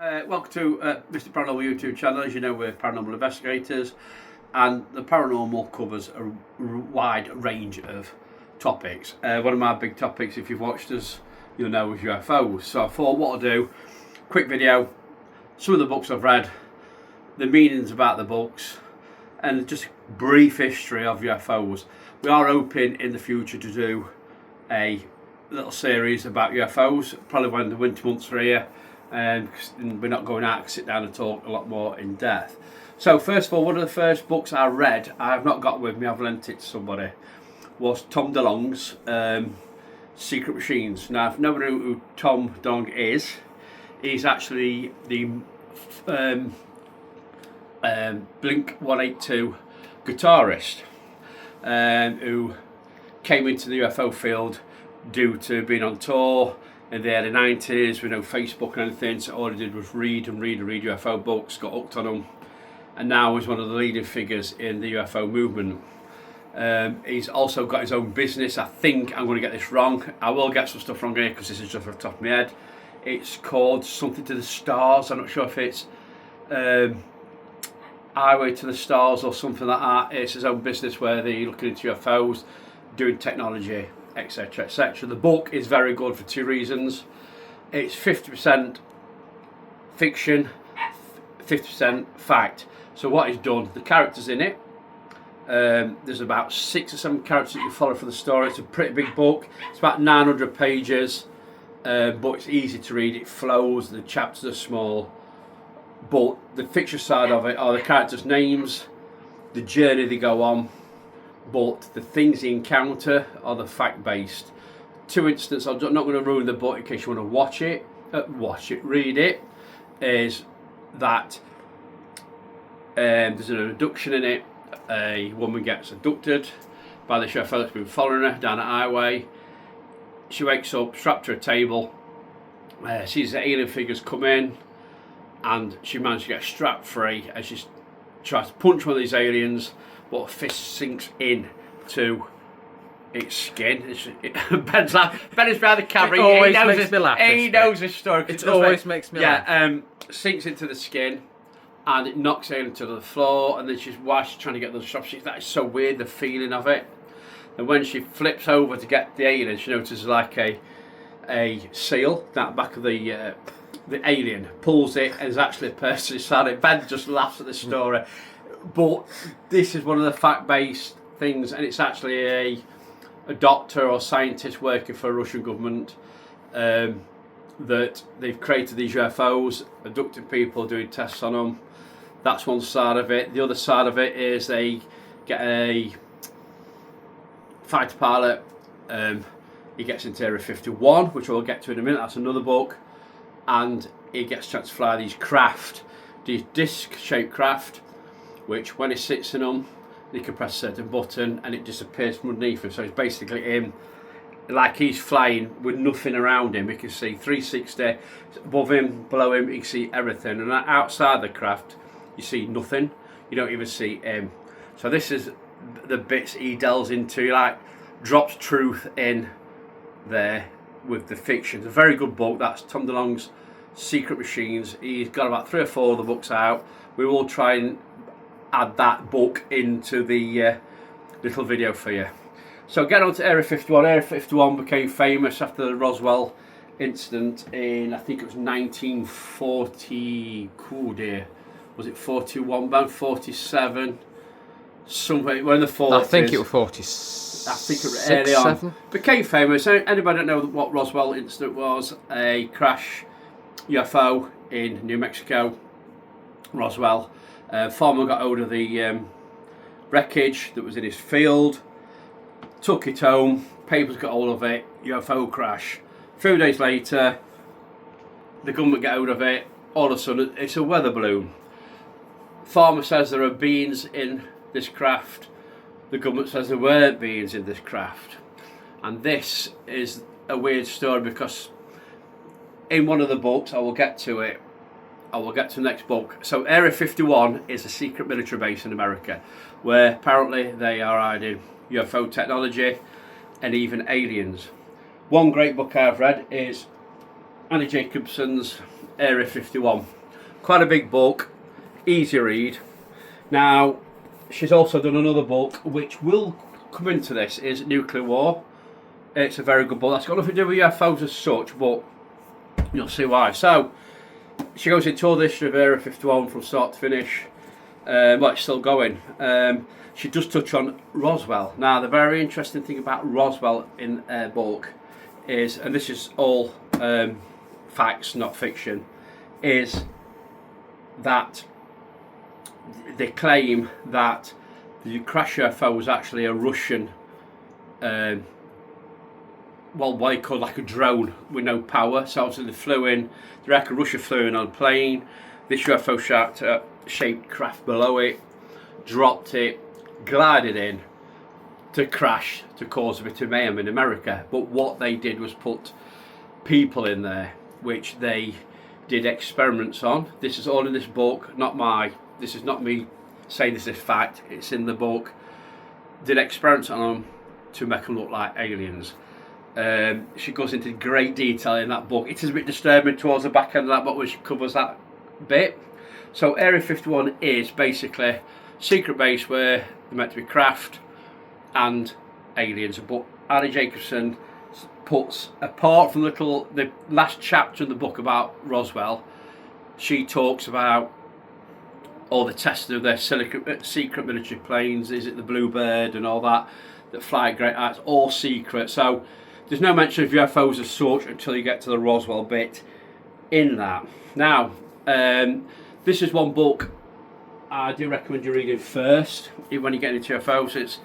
Welcome to Mr. Paranormal YouTube channel. As you know, we're paranormal investigators, and the paranormal covers a wide range of topics. One of my big topics, if you've watched us, you'll know, is UFOs. So I thought, what I'll do, quick video, some of the books I've read, the meanings about the books, and just a brief history of UFOs. We are hoping in the future to do a little series about UFOs, probably when the winter months are here. And we're not going out to sit down and talk a lot more in depth. So first of all, one of the first books I read, I have not got with me, I've lent it to somebody, was Tom DeLonge's Secret Machines. Now, if nobody knows who Tom DeLonge is, he's actually the Blink 182 guitarist who came into the UFO field due to being on tour in the early 90s with no Facebook or anything, so all he did was read UFO books, got hooked on them, and now he's one of the leading figures in the UFO movement. He's also got his own business. I think I'm going to get this wrong. I will get some stuff wrong here because this is just off the top of my head. It's called something to the stars. I'm not sure if it's Highway to the Stars or something like that. It's his own business where they're looking into UFOs, doing technology, etc, etc. The book is very good for two reasons. It's 50% fiction, 50% fact. So what he's done, the characters in it, there's about 6 or 7 characters that you follow for the story. It's a pretty big book. It's about 900 pages, but it's easy to read. It flows, the chapters are small, but the fiction side of it are the characters' names, the journey they go on, but the things they encounter are the fact-based. Two instances, I'm not going to ruin the book in case you want to read it, is that there's an abduction in it. A woman gets abducted by the UFO that's been following her down a highway. She wakes up, strapped to a table, sees the alien figures come in, and she manages to get strapped free as she tries to punch one of these aliens, but a fist sinks in to its skin. Ben's behind the camera. It always makes me laugh. He knows this story. It always makes me laugh. Yeah, sinks into the skin, and it knocks her into the floor. And then while she's trying to get those shots, that is so weird, the feeling of it. And when she flips over to get the alien, she notices like a seal down the back of the alien, pulls it, and there's actually a person inside it. Ben just laughs at the story. But this is one of the fact-based things, and it's actually a doctor or scientist working for a Russian government that they've created these UFOs, abducting people, doing tests on them. That's one side of it. The other side of it is they get a fighter pilot. He gets into Area 51, which we'll get to in a minute. That's another book, and he gets a chance to fly these craft, these disc-shaped craft, which when he sits in them, he can press a certain button and it disappears from underneath him. So it's basically him, like he's flying with nothing around him. You can see 360 above him, below him, you can see everything. And outside the craft, you see nothing. You don't even see him. So this is the bits he delves into. He like drops truth in there with the fiction. It's a very good book. That's Tom DeLonge's Secret Machines. He's got about 3 or 4 of the books out. We will try and add that book into the little video for you. So get on to Area 51. Area 51 became famous after the Roswell incident in, I think it was 1940, cool dear, was it 41, about 47, somewhere, when the 40s. I think it was 40. I think it was early on. Became famous. Anybody don't know what Roswell incident was? A crash UFO in New Mexico, Roswell. Farmer got hold of the wreckage that was in his field, took it home, papers got hold of it, UFO crash. A few days later, the government got hold of it, all of a sudden it's a weather balloon. Farmer says there are beings in this craft, the government says there weren't beings in this craft. And this is a weird story because in one of the books, I will get to it, I will get to the next book. So Area 51 is a secret military base in America where apparently they are hiding UFO technology and even aliens. One great book I've read is Annie Jacobson's Area 51. Quite a big book, easy read. Now, she's also done another book which will come into this, is Nuclear War. It's a very good book. That's got nothing to do with UFOs as such, but you'll see why. So, she goes into all the history of Area 51 from start to finish. Well, it's still going. She does touch on Roswell. Now, the very interesting thing about Roswell in her book is, and this is all facts, not fiction, is that they claim that the crash UFO was actually a Russian, well, what they call like a drone with no power. So obviously they flew in, they reckon Russia flew in on a plane, this UFO shaped craft below it, dropped it, glided in to crash, to cause a bit of mayhem in America. But what they did was put people in there, which they did experiments on. This is all in this book, this is not me saying this is fact, it's in the book. Did experiments on them to make them look like aliens. She goes into great detail in that book. It is a bit disturbing towards the back end of that book, which covers that bit. So Area 51 is basically a secret base where they're meant to be craft and aliens. But Annie Jacobson puts, apart from the last chapter in the book about Roswell, she talks about all the testing of their secret military planes. Is it the Bluebird and all that fly great heights, all secret. So there's no mention of UFOs as such until you get to the Roswell bit in that. Now, this is one book I do recommend you reading first when you get into UFOs. It's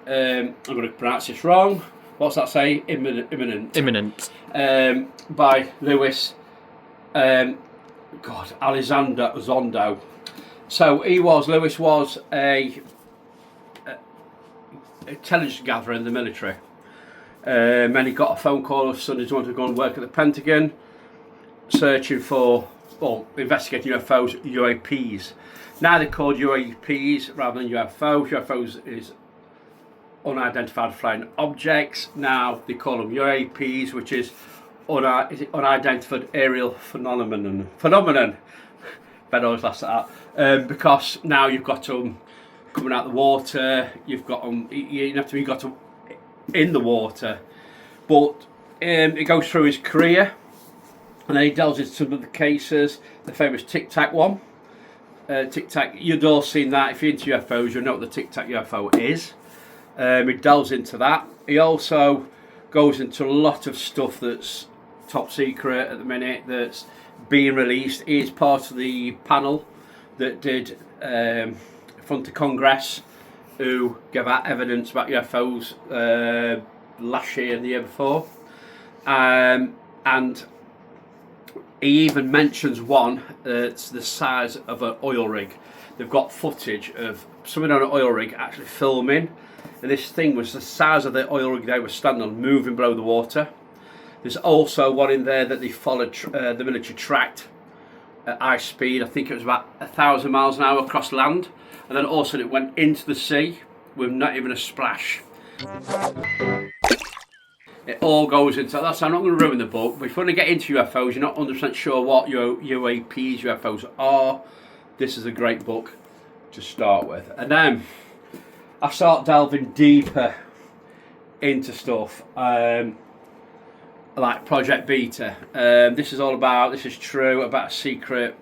I'm going to pronounce this wrong. What's that say? Imminent. By Lewis. Alexander Zondo. So Lewis was a intelligence gatherer in the military. And he got a phone call of Sundays wanted to go and work at the Pentagon, searching for, investigating UFOs, UAPs. Now they're called UAPs rather than UFOs. UFOs is unidentified flying objects. Now they call them UAPs, which is unidentified aerial phenomenon. Ben always laughs at that. Because now you've got them coming out of the water. You've got them. You've got them in the water. But it goes through his career, and then he delves into some of the cases. The famous Tic Tac one. Tic Tac. You've all seen that. If you're into UFOs, you'll know what the Tic Tac UFO is. He delves into that. He also goes into a lot of stuff that's top secret at the minute, that's being released. He is part of the panel that did front of Congress, who gave out evidence about UFOs last year and the year before. And he even mentions one that's the size of an oil rig. They've got footage of someone on an oil rig actually filming, and this thing was the size of the oil rig they were standing on, moving below the water. There's also one in there that they followed the military tracked at high speed. I think it was about 1,000 miles an hour across land, and then also it went into the sea with not even a splash. It all goes into that. So I'm not going to ruin the book, but if you want to get into UFOs, you're not 100% sure what your UAPs, UFOs are, this is a great book to start with. And then I start delving deeper into stuff like Project Beta. This is all about, this is true, about a secret,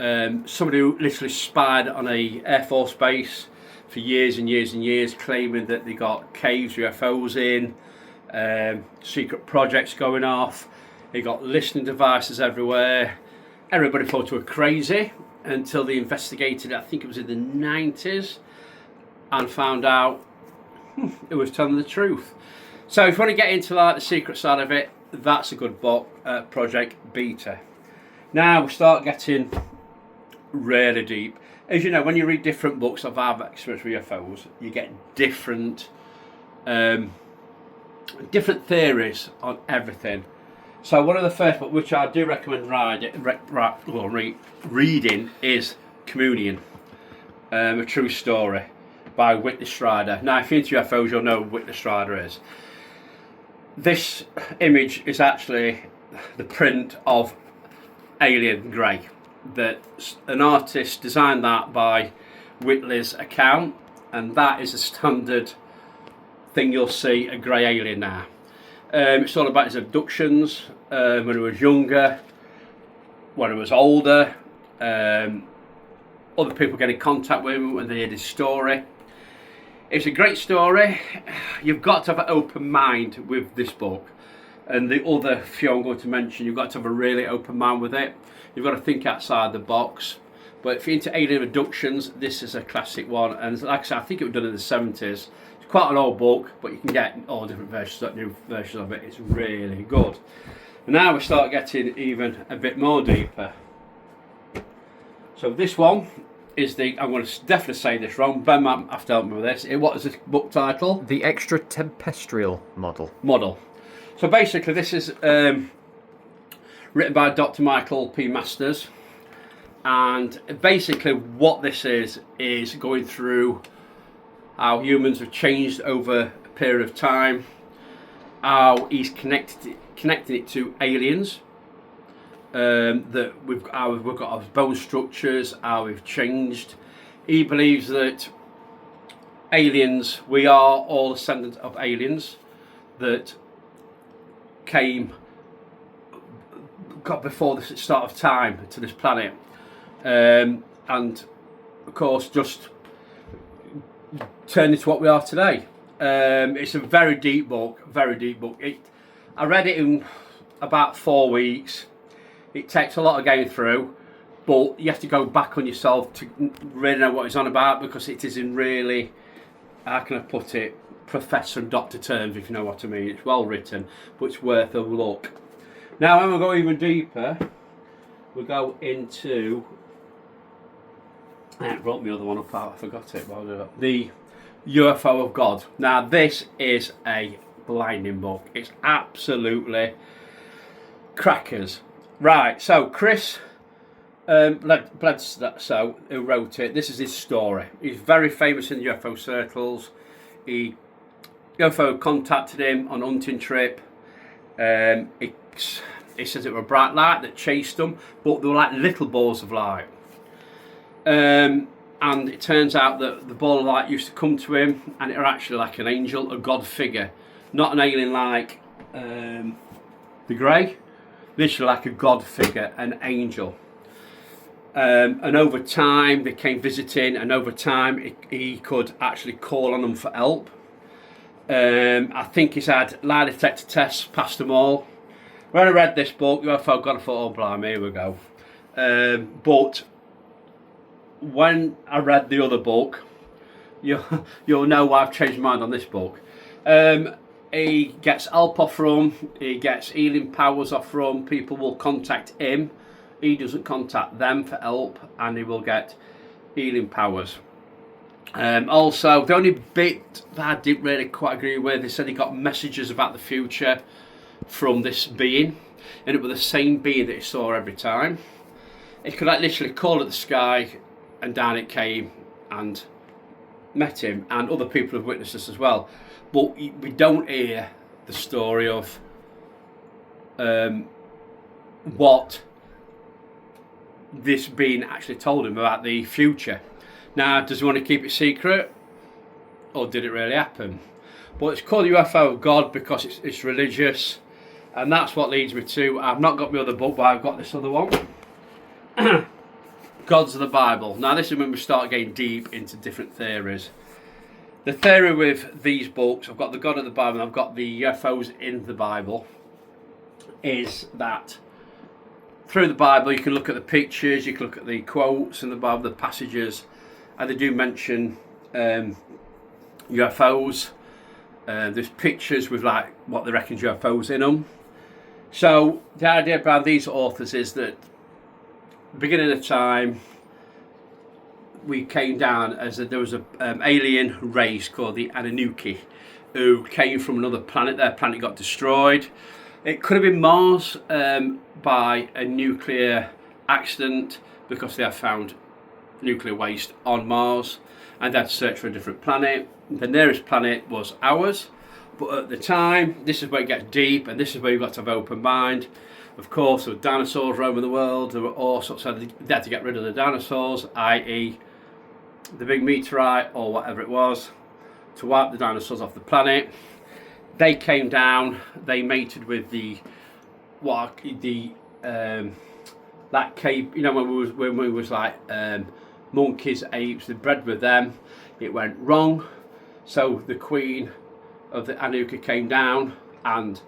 somebody who literally spied on a Air Force base for years and years and years, claiming that they got caves, UFOs in, secret projects going off. They got listening devices everywhere. Everybody thought they were crazy until they investigated it, I think it was in the 90s, and found out it was telling the truth. So if you want to get into like the secret side of it, that's a good book, Project Beta. Now we start getting really deep. As you know, when you read different books of our experience with UFOs, you get different theories on everything. So one of the first books which I do recommend reading is Communion, a true story by Whitley Strider. Now if you're into UFOs, you'll know who Whitley Strider is. This image is actually the print of Alien Grey. That an artist designed that by Whitley's account, and that is a standard thing you'll see a grey alien now. It's all about his abductions when he was younger, when he was older, other people get in contact with him when they hear his story. It's a great story. You've got to have an open mind with this book, and the other few I'm going to mention, you've got to have a really open mind with it. You've got to think outside the box. But if you're into alien abductions, this is a classic one. And like I said, I think it was done in the 70s. It's quite an old book, but you can get all different versions, new versions of it. It's really good. And now we start getting even a bit more deeper. So this one is the, I'm going to definitely say this wrong, Ben might have to help me with this. What is the book title? The Extraterrestrial Model. So basically this is written by Dr. Michael P. Masters, and basically what this is going through how humans have changed over a period of time, how he's connecting it to aliens, that we've got our bone structures, how we've changed. He believes that aliens, we are all descendants of aliens that came before the start of time to this planet, and of course just turned into what we are today. It's a very deep book, I read it in about 4 weeks. It takes a lot of going through, but you have to go back on yourself to really know what it's on about, because it is in really, how can I put it, professor and doctor terms, if you know what I mean. It's well written, but it's worth a look. Now when we go even deeper, we go into, I brought my other one up, I forgot it, the UFO of God. Now this is a blinding book. It's absolutely crackers. Right, so Chris Bledsoe, who wrote it, this is his story. He's very famous in the UFO circles. UFO contacted him on a hunting trip. He says it was a bright light that chased them, but they were like little balls of light. And it turns out that the ball of light used to come to him, and it was actually like an angel, a god figure, not an alien like the Grey, literally like a god figure, an angel. And over time they came visiting, and over time he could actually call on them for help. I think he's had lie detector tests, passed them all. When I read this book, UFO God, I thought, oh blimey, here we go. But when I read the other book, you'll know why I've changed my mind on this book. He gets help off from, he gets healing powers off from, people will contact him, he doesn't contact them for help, and he will get healing powers. Also, the only bit that I didn't really quite agree with, they said he got messages about the future from this being, and it was the same being that he saw every time. He could like literally call at the sky, and down it came and met him, and other people have witnessed this as well. But we don't hear the story of what this being actually told him about the future. Now, does he want to keep it secret, or did it really happen? But it's called UFO of God because it's religious, and that's what leads me to, I've not got my other book, but I've got this other one. Gods of the Bible. Now this is when we start getting deep into different theories. The theory with these books, I've got the God of the Bible and I've got the UFOs in the Bible, is that through the Bible you can look at the pictures, you can look at the quotes in the Bible, the passages, and they do mention UFOs. There's pictures with like what they reckon UFOs in them. So the idea behind these authors is that beginning of time we came down as there was a alien race called the Anunnaki who came from another planet. Their planet got destroyed. It could have been Mars by a nuclear accident, because they have found nuclear waste on Mars, and they had to search for a different planet. The nearest planet was ours, but at the time, this is where it gets deep, and this is where you've got to have open mind. Of course, there were dinosaurs roaming the world. There were all sorts of. They had to get rid of the dinosaurs, i.e., the big meteorite or whatever it was, to wipe the dinosaurs off the planet. They came down. They mated with that cave. You know, when we was like monkeys, apes. They bred with them. It went wrong. So the queen of the Anuka came down and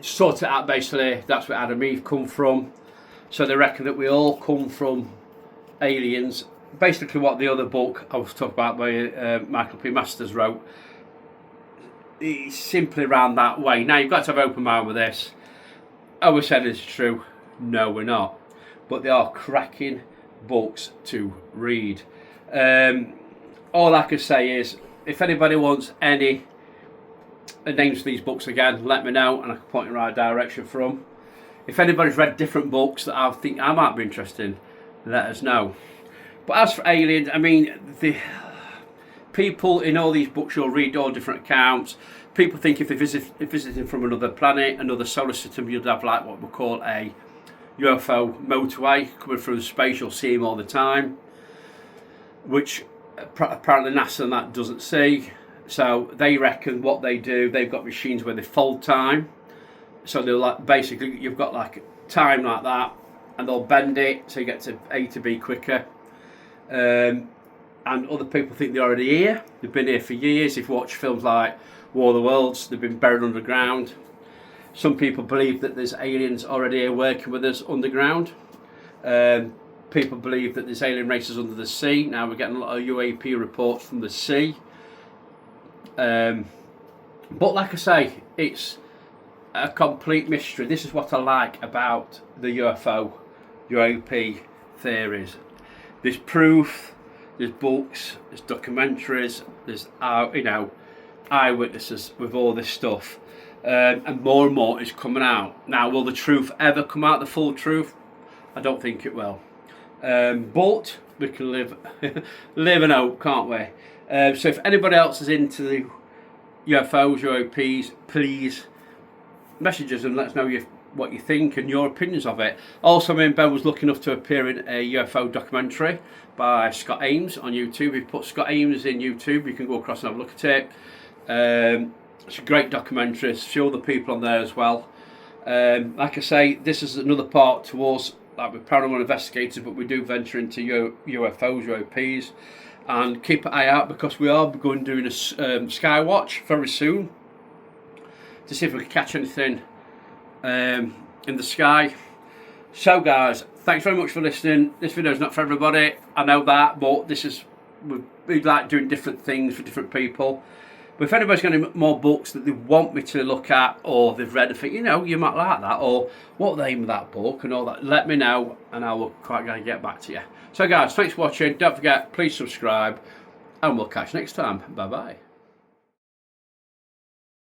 sorted it out. Basically, that's where Adam and Eve come from. So they reckon that we all come from aliens. Basically, what the other book I was talking about by Michael P. Masters wrote, it's simply around that way. Now you've got to have open mind with this. Are we saying it's true? No, we're not. But they are cracking books to read. All I can say is, if anybody wants any names for these books again, let me know and I can point in the right direction for them. If anybody's read different books that I think I might be interested in, let us know. But as for aliens, I mean, the people in all these books, you'll read all different accounts. People think if they're visiting from another planet, another solar system, you'd have like what we call a UFO motorway coming through space. You'll see them all the time, which apparently NASA and that doesn't see. So they reckon what they do, they've got machines where they fold time. So they're like, basically you've got like time like that, and they'll bend it so you get to A to B quicker. And other people think they're already here. They've been here for years. If you watch films like War of the Worlds, they've been buried underground. Some people believe that there's aliens already here working with us underground. People believe that there's alien races under the sea. Now we're getting a lot of UAP reports from the sea. But like I say, it's a complete mystery. This is what I like about the UFO, UAP theories. There's proof, there's books, there's documentaries, there's eyewitnesses with all this stuff, and more is coming out. Now, will the truth ever come out, the full truth? I don't think it will. But we can live and hope, can't we? So if anybody else is into the UFOs, UAPs, please message us and let us know what you think and your opinions of it. Also, me and Ben was lucky enough to appear in a UFO documentary by Scott Ames on YouTube. If you put Scott Ames in YouTube, you can go across and have a look at it. It's a great documentary. There's a few other people on there as well. Like I say, this is another part towards, like, we're paranormal investigators, but we do venture into UFOs, UAPs, and keep an eye out because we are going doing a sky watch very soon to see if we can catch anything in the sky. So guys, thanks very much for listening. This video is not for everybody, I know that, but we like doing different things for different people. But if anybody's got any more books that they want me to look at, or they've read and think, you know, you might like that, or what the aim of that book and all that, let me know and I will quite going to get back to you. So guys, thanks for watching. Don't forget, please subscribe and we'll catch you next time. Bye bye.